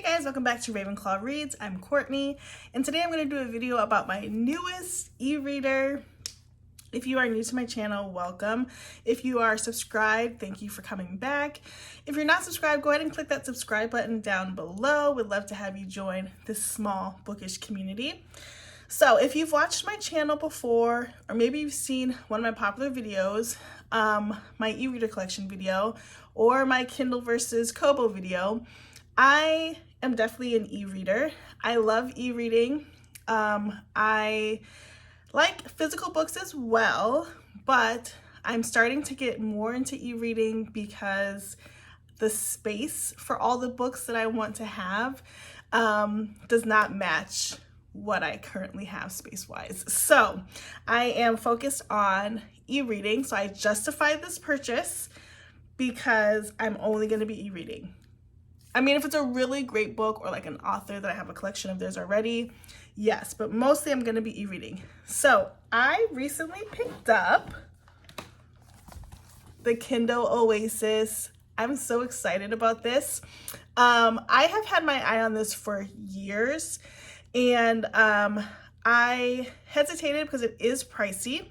Guys, welcome back to Ravenclaw Reads. I'm Courtney, and today I'm going to do a video about my newest e-reader. If you are new to my channel, welcome. If you are subscribed, thank you for coming back. If you're not subscribed, go ahead and click that subscribe button down below. We'd love to have you join this small bookish community. So if you've watched my channel before, or maybe you've seen one of my popular videos, my e-reader collection video, or my Kindle versus Kobo video, I am definitely an e-reader. I love e-reading. I like physical books as well, but I'm starting to get more into e-reading because the space for all the books that I want to have does not match what I currently have space-wise. So I am focused on e-reading. So I justified this purchase because I'm only going to be e-reading. I mean, if it's a really great book or like an author that I have a collection of theirs already, yes, but mostly I'm going to be e-reading. So I recently picked up the Kindle Oasis. I'm so excited about this. I have had my eye on this for years, and I hesitated because it is pricey.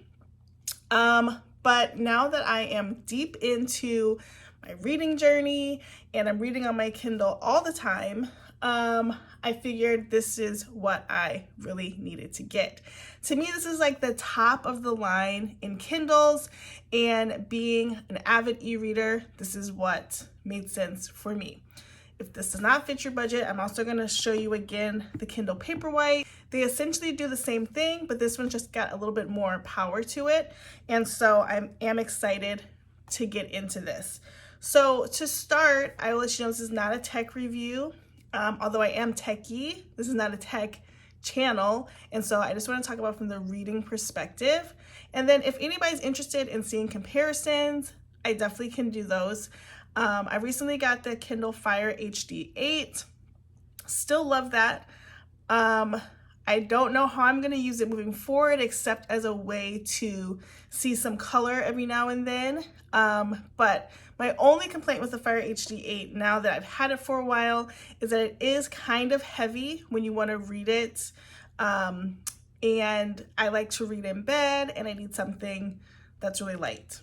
But now that I am deep into my reading journey and I'm reading on my Kindle all the time, I figured this is what I really needed to get. To me, this is like the top of the line in Kindles, and being an avid e-reader, this is what made sense for me. If this does not fit your budget, I'm also going to show you again the Kindle Paperwhite. They essentially do the same thing, but this one just got a little bit more power to it. And so I am excited to get into this. So to start, I will let you know this is not a tech review. Although I am techie, this is not a tech channel. And so I just want to talk about from the reading perspective. And then if anybody's interested in seeing comparisons, I definitely can do those. I recently got the Kindle Fire HD 8. Still love that. I don't know how I'm going to use it moving forward, except as a way to see some color every now and then. But my only complaint with the Fire HD 8, now that I've had it for a while, is that it is kind of heavy when you want to read it. And I like to read in bed, and I need something that's really light.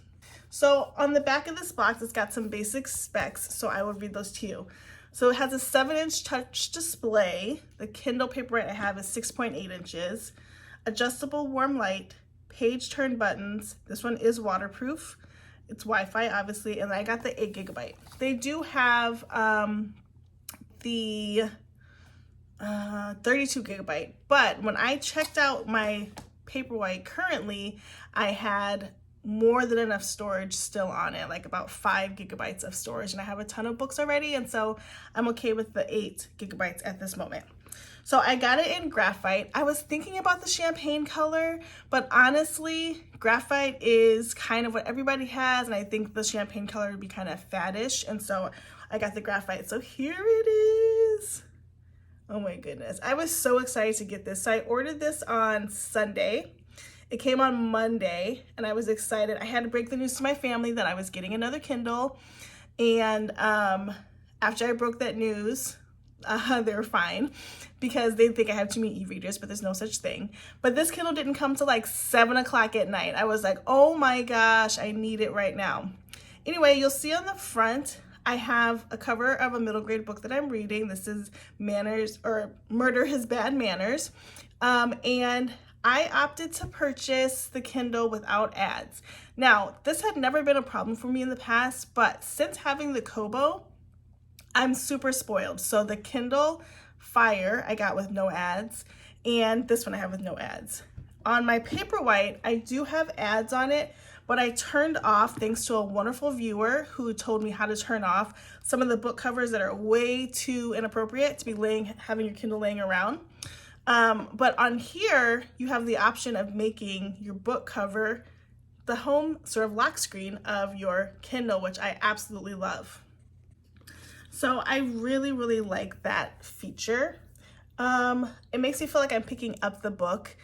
So on the back of this box, it's got some basic specs, so I will read those to you. So it has a 7-inch touch display. The Kindle Paperwhite I have is 6.8 inches. Adjustable warm light, page turn buttons. This one is waterproof. It's Wi-Fi, obviously, and I got the 8 gigabyte. They do have the 32 gigabyte, but when I checked out my Paperwhite currently, I had more than enough storage still on it, like about 5 gigabytes of storage, and I have a ton of books already, and so I'm okay with the 8 gigabytes at this moment. So I got it in graphite. I was thinking about the champagne color, but honestly, graphite is kind of what everybody has, and I think the champagne color would be kind of faddish, and so I got the graphite. So here it is. Oh my goodness. I was so excited to get this. So I ordered this on Sunday. It came on Monday, and I was excited. I had to break the news to my family that I was getting another Kindle, and after I broke that news, they were fine because they think I have too many e-readers, but there's no such thing. But this Kindle didn't come till like 7 o'clock at night. I was like, oh my gosh, I need it right now. Anyway, you'll see on the front, I have a cover of a middle grade book that I'm reading. This is Murder His Bad Manners. And I opted to purchase the Kindle without ads. Now, this had never been a problem for me in the past, but since having the Kobo, I'm super spoiled. So the Kindle Fire I got with no ads, and this one I have with no ads. On my Paperwhite, I do have ads on it, but I turned off, thanks to a wonderful viewer who told me how to turn off some of the book covers that are way too inappropriate to be having your Kindle laying around. But on here, you have the option of making your book cover the home sort of lock screen of your Kindle, which I absolutely love. So I really, really like that feature. It makes me feel like I'm picking up the book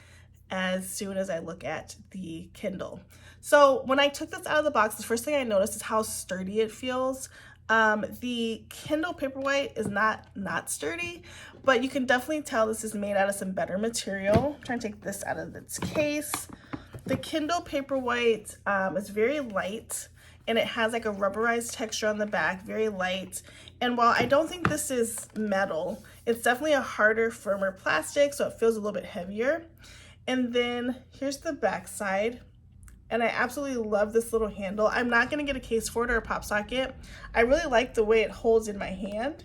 as soon as I look at the Kindle. So when I took this out of the box, the first thing I noticed is how sturdy it feels. The Kindle Paperwhite is not sturdy, but you can definitely tell this is made out of some better material. I'm trying to take this out of its case. The Kindle Paperwhite is very light, and it has like a rubberized texture on the back, very light. And while I don't think this is metal, it's definitely a harder, firmer plastic, so it feels a little bit heavier. And then here's the back side. And I absolutely love this little handle. I'm not gonna get a case for it or a pop socket. I really like the way it holds in my hand.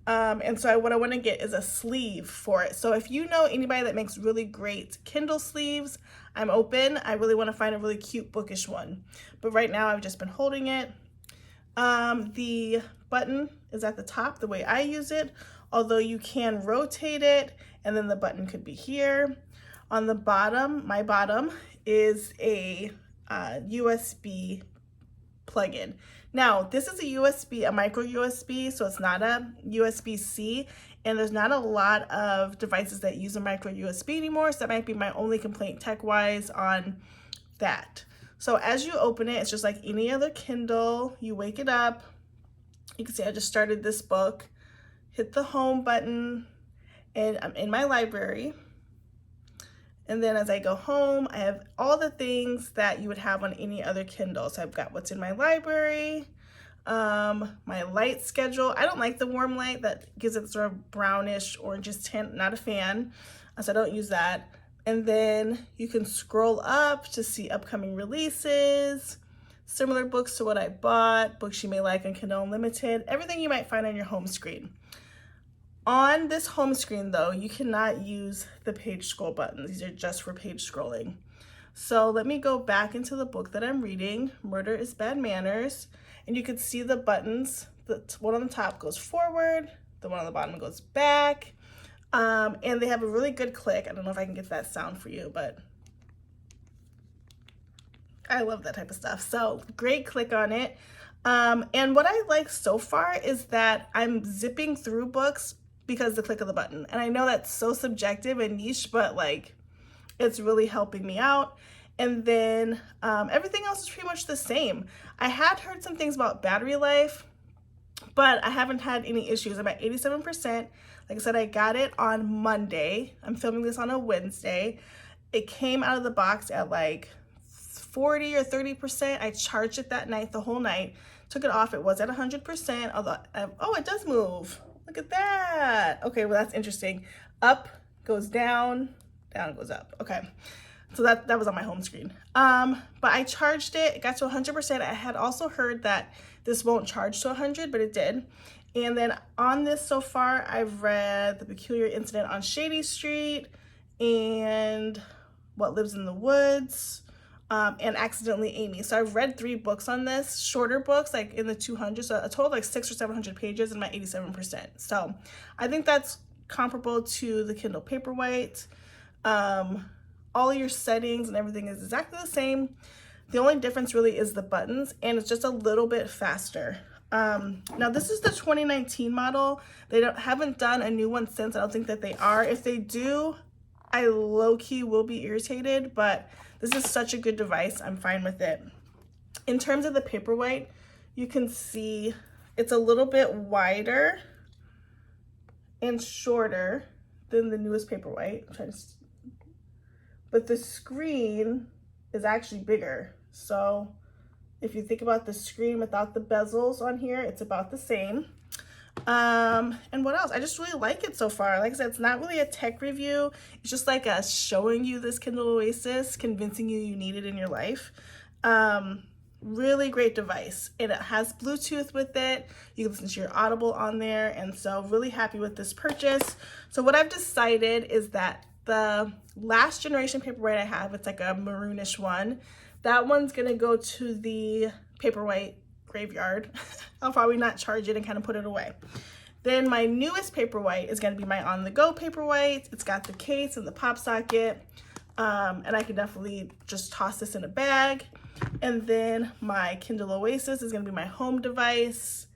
And so what I wanna get is a sleeve for it. So if you know anybody that makes really great Kindle sleeves, I'm open. I really wanna find a really cute bookish one. But right now I've just been holding it. The button is at the top the way I use it, although you can rotate it and then the button could be here. On the bottom, my bottom is a USB plug-in. Now, this is a micro USB, so it's not a USB-C, and there's not a lot of devices that use a micro USB anymore, so that might be my only complaint tech-wise on that. So as you open it, it's just like any other Kindle. You wake it up. You can see I just started this book, hit the home button, and I'm in my library. And then as I go home, I have all the things that you would have on any other Kindle. So I've got what's in my library, my light schedule. I don't like the warm light that gives it sort of brownish, orangish tint, not a fan, so I don't use that. And then you can scroll up to see upcoming releases, similar books to what I bought, books you may like on Kindle Unlimited, everything you might find on your home screen. On this home screen though, you cannot use the page scroll buttons. These are just for page scrolling. So let me go back into the book that I'm reading, Murder is Bad Manners, and you can see the buttons. The one on the top goes forward, the one on the bottom goes back, and they have a really good click. I don't know if I can get that sound for you, but I love that type of stuff. So great click on it. And what I like so far is that I'm zipping through books because the click of the button. And I know that's so subjective and niche, but like it's really helping me out. And then everything else is pretty much the same. I had heard some things about battery life, but I haven't had any issues. I'm at 87%. Like I said, I got it on Monday. I'm filming this on a Wednesday. It came out of the box at like 40 or 30%. I charged it that night, the whole night. Took it off, it was at 100%, although, oh, it does move. Look at that. Okay, well, that's interesting. Up goes down, down goes up. Okay, so that was on my home screen. But I charged it, it got to 100%. I had also heard that this won't charge to 100, but it did. And then on this so far, I've read The Peculiar Incident on Shady Street and What Lives in the Woods, and Accidentally Amy. So I've read 3 books on this, shorter books, like in the 200s, so a total of like 600 or 700 pages, and my 87%. So I think that's comparable to the Kindle Paperwhite. All your settings and everything is exactly the same. The only difference really is the buttons, and it's just a little bit faster. Now this is the 2019 model. They haven't done a new one since. I don't think that they are. If they do, I low-key will be irritated, but this is such a good device. I'm fine with it. In terms of the Paperwhite, you can see it's a little bit wider and shorter than the newest Paperwhite. But the screen is actually bigger. So if you think about the screen without the bezels on here, it's about the same. And what else? I just really like it so far. Like I said, it's not really a tech review. It's just like us showing you this Kindle Oasis, convincing you need it in your life. Really great device. And it has Bluetooth with it. You can listen to your Audible on there. And so really happy with this purchase. So what I've decided is that the last generation Paperwhite I have, it's like a maroonish one. That one's gonna go to the Paperwhite graveyard. I'll probably not charge it and kind of put it away. Then my newest Paperwhite is going to be my on-the-go Paperwhite. It's got the case and the pop socket, and I can definitely just toss this in a bag. And then my Kindle Oasis is going to be my home device,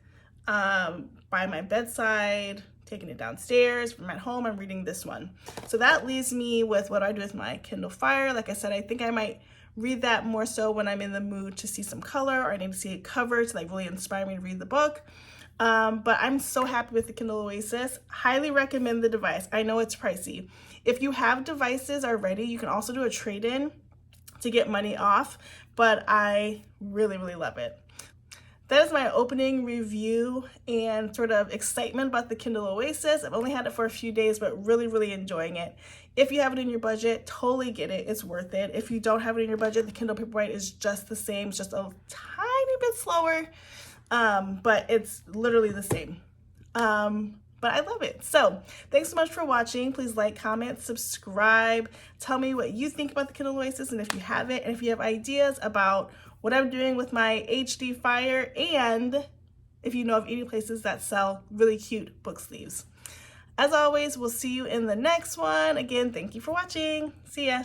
by my bedside, taking it downstairs. From at home, I'm reading this one. So that leaves me with what I do with my Kindle Fire. Like I said, I think I might read that more so when I'm in the mood to see some color or I need to see a cover to like really inspire me to read the book. But I'm so happy with the Kindle Oasis. Highly recommend the device. I know it's pricey. If you have devices already, you can also do a trade-in to get money off, but I really, really love it. That is my opening review and sort of excitement about the Kindle Oasis. I've only had it for a few days, but really, really enjoying it. If you have it in your budget, totally get it. It's worth it. If you don't have it in your budget, the Kindle Paperwhite is just the same. It's just a tiny bit slower, but it's literally the same. But I love it. So thanks so much for watching. Please like, comment, subscribe. Tell me what you think about the Kindle Oasis and if you have it, and if you have ideas about what I'm doing with my HD Fire, and if you know of any places that sell really cute book sleeves. As always, we'll see you in the next one. Again, thank you for watching. See ya.